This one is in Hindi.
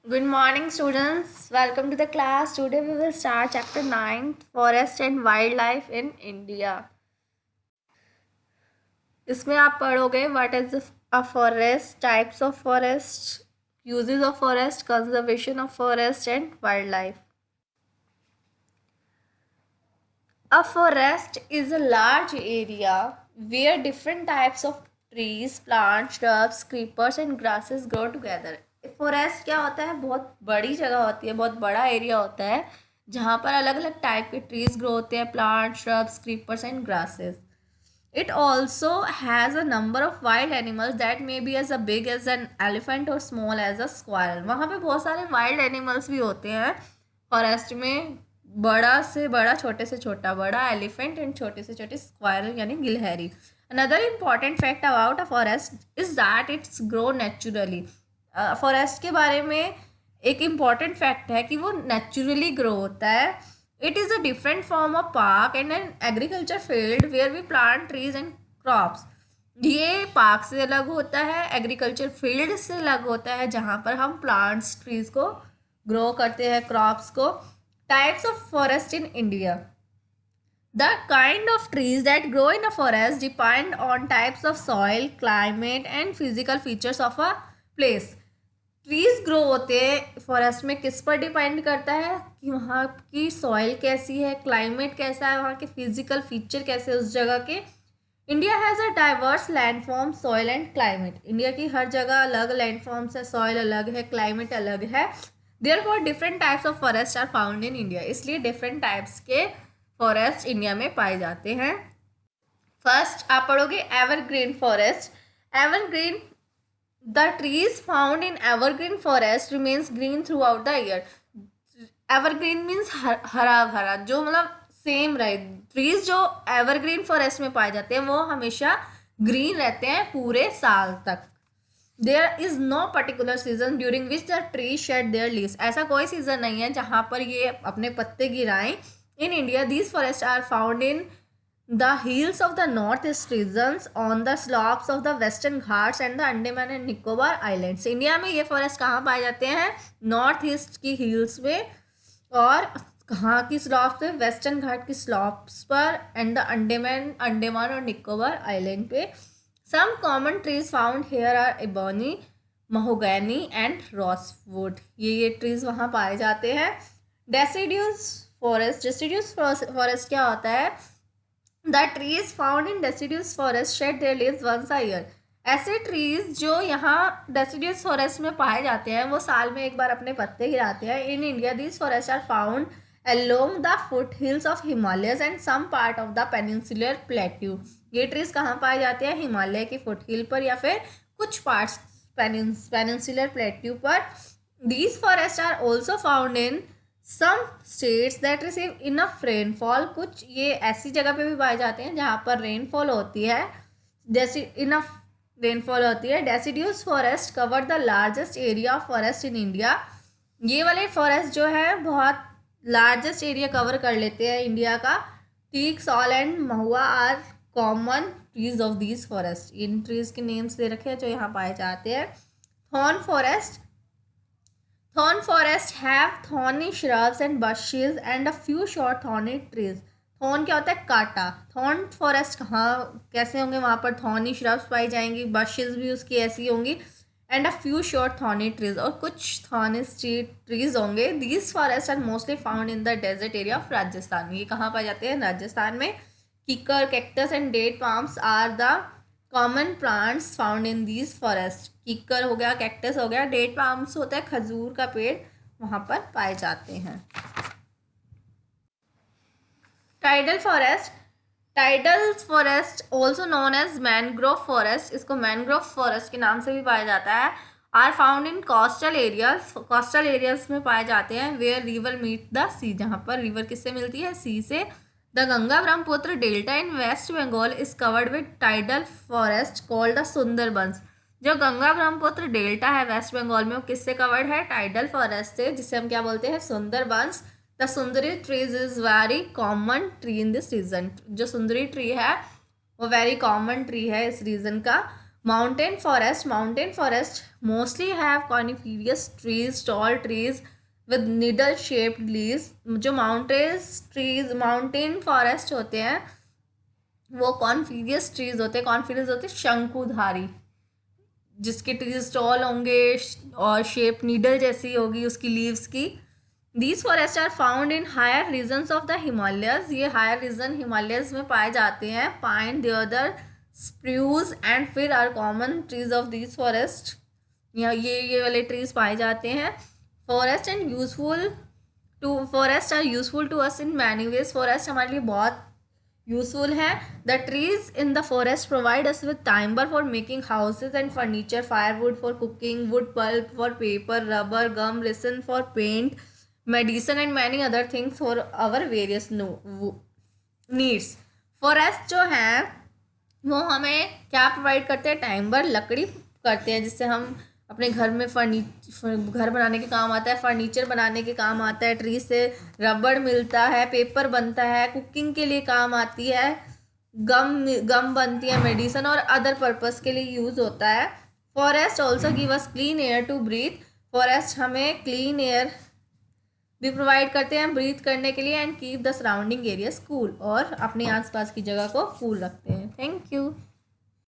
Good morning, students. Welcome to the class. Today we will start chapter 9 Forest and Wildlife in India. इसमें आप पढ़ोगे what is a forest, types of forest, uses of forest, conservation of forest and wildlife. A forest is a large area where different types of trees, plants, shrubs, creepers and grasses grow together. Forest क्या होता है? बहुत बड़ी जगह होती है, बहुत बड़ा एरिया होता है जहाँ पर अलग अलग टाइप के ट्रीज ग्रो होते हैं, plant, shrubs, creepers and grasses. It also has a number of wild animals that may be as big as an elephant or small as a squirrel. वहाँ पे बहुत सारे wild animals भी होते हैं फॉरेस्ट में, बड़ा से बड़ा, छोटे से छोटा, बड़ा एलिफेंट एंड छोटे से छोटे स्क्वायरल यानी गिलहरी. Another important fact about a forest is that it's grow naturally. Forest के बारे में एक इम्पॉर्टेंट फैक्ट है कि वो नेचुरली ग्रो होता है. It is a different form of park and an agriculture field where we plant trees and crops. ये पार्क से अलग होता है, एग्रीकल्चर फील्ड से अलग होता है जहाँ पर हम प्लांट्स, ट्रीज को ग्रो करते हैं, क्रॉप्स को. Types of forest in India. The kind of trees that grow in a forest depend on types of soil, climate and physical features of a place. Trees grow होते हैं फॉरेस्ट में किस पर डिपेंड करता है कि वहाँ की सॉइल कैसी है, क्लाइमेट कैसा है, वहाँ के फिजिकल फीचर कैसे उस जगह के. India has a diverse landform, soil and climate. India की हर जगह अलग लैंडफॉर्म्स है, सॉइल अलग है, क्लाइमेट अलग है. Therefore different types of forest are found in India. इसलिए डिफरेंट टाइप्स के फॉरेस्ट इंडिया में पाए जाते हैं. फर्स्ट आप पढ़ोगे evergreen forest. Evergreen, the trees found in evergreen forest remains green throughout the year. evergreen means हरा भरा, जो मतलब सेम रहे. ट्रीज जो एवरग्रीन फॉरेस्ट में पाए जाते हैं वो हमेशा ग्रीन रहते हैं पूरे साल तक. There is no particular season during which the tree shed their leaves. ऐसा कोई सीजन नहीं है जहाँ पर ये अपने पत्ते गिराएं. In India these forest are found in the hills of the northeast regions, on the slopes of the western ghats and the Andaman and Nicobar Islands. India में ये फॉरेस्ट कहाँ पाए जाते हैं? नॉर्थ ईस्ट की हिल्स में, और कहाँ की स्लॉप्स पे? वेस्टर्न घाट की स्लॉप्स पर एंड द अंडमान और निकोबार आइलैंड पे. Some common trees found here are ebony, mahogany and rosewood. ये ट्रीज वहाँ पाए जाते हैं. Deciduous forest. डेसिड्यूस फॉरेस्ट क्या होता है? The trees found in deciduous forest shed their leaves once a year. ऐसे ट्रीज जो यहाँ डेसिडियस फॉरेस्ट में पाए जाते हैं वो साल में एक बार अपने पत्ते गिराते हैं. In India these forest are found along the foothills of Himalayas and some part of the peninsular plateau. ये ट्रीज कहाँ पाए जाते हैं? हिमालय की फुटहिल पर या फिर कुछ पार्ट्स पेनिनसुलर प्लेट्यू पर. These forest are also found in some states that receive enough rainfall. कुछ ये ऐसी जगह पे भी पाए जाते हैं जहाँ पर रेनफॉल होती है, जैसे इनफ रेनफॉल होती है. Deciduous forest cover the largest area of forest in India. ये वाले फॉरेस्ट जो है बहुत लार्जेस्ट एरिया कवर कर लेते हैं इंडिया का. Teak, sal and mahua are common trees of these forest. इन ट्रीज के नेम्स दे रखे हैं जो यहाँ पाए जाते हैं. Thorn forest. Thorn forests have thorny shrubs and bushes and a few short thorny trees. Thorn क्या होता है? कांटा. थॉर्न फॉरेस्ट कहाँ कैसे होंगे? वहाँ पर थॉर्नी श्रब्स पाई जाएंगी, बशेज भी उसकी ऐसी होंगी, and a few short thorny trees, और कुछ थॉर्नी ट्रीज होंगे. These forest are mostly found in the desert area of Rajasthan. ये कहाँ पाए जाते हैं? राजस्थान में. Kikar, cactus and date palms are the common plants found in these forest. कीकर हो गया, कैक्टस हो गया, डेट पाम्स होता है खजूर का पेड़, वहाँ पर पाए जाते हैं. Tidal forest. Tidal forest also known as mangrove forest, इसको मैनग्रोव फॉरेस्ट के नाम से भी पाया जाता है. Are found in coastal areas. Coastal areas में पाए जाते हैं where river meet the sea, जहाँ पर रिवर किससे मिलती है? सी से. The Ganga Brahmaputra delta in West Bengal is covered with tidal forest called the Sundarbans. जो गंगा ब्रह्मपुत्र डेल्टा है वेस्ट बंगाल में, वो किससे कवर्ड है? टाइडल फॉरेस्ट से, जिसे हम क्या बोलते हैं? Sundarbans. The sundari trees is very common tree in this region. जो सुंदरी ट्री है वो वेरी कॉमन ट्री है इस रीजन का. Mountain forest mostly have coniferous trees, tall trees with needle shaped leaves. जो माउंटेन फॉरेस्ट होते हैं वो कॉन्फिरियस ट्रीज होते हैं. कॉन्फिरियस होते हैं शंकुधारी, जिसके ट्रीज टॉल होंगे और शेप नीडल जैसी होगी उसकी लीव्स की. These forests are found in higher regions of the Himalayas. ये हायर रीजन हिमालयस में पाए जाते हैं. Pine, deodar, spruce and fir are common trees of this forest. ये वाले ट्रीज पाए जाते हैं. Forest are useful to us in many ways. Forest हमारे लिए बहुत यूजफुल है. The trees in the forest provide us with timber for making houses and furniture, firewood for cooking, wood pulp for paper, rubber, gum, resin for paint, medicine and many other things for our various needs. Forest जो है वो हमें क्या प्रोवाइड करते हैं? टाइम्बर, लकड़ी करते हैं, जिससे हम अपने घर में घर बनाने के काम आता है, फर्नीचर बनाने के काम आता है. ट्री से रबड़ मिलता है, पेपर बनता है, कुकिंग के लिए काम आती है, गम बनती है, मेडिसन और अदर पर्पस के लिए यूज़ होता है. Forest also give us clean air to breathe. Forest हमें क्लीन एयर भी प्रोवाइड करते हैं ब्रीथ करने के लिए. And keep the surrounding areas cool, और अपने आसपास की जगह को कूल रखते हैं. Thank you.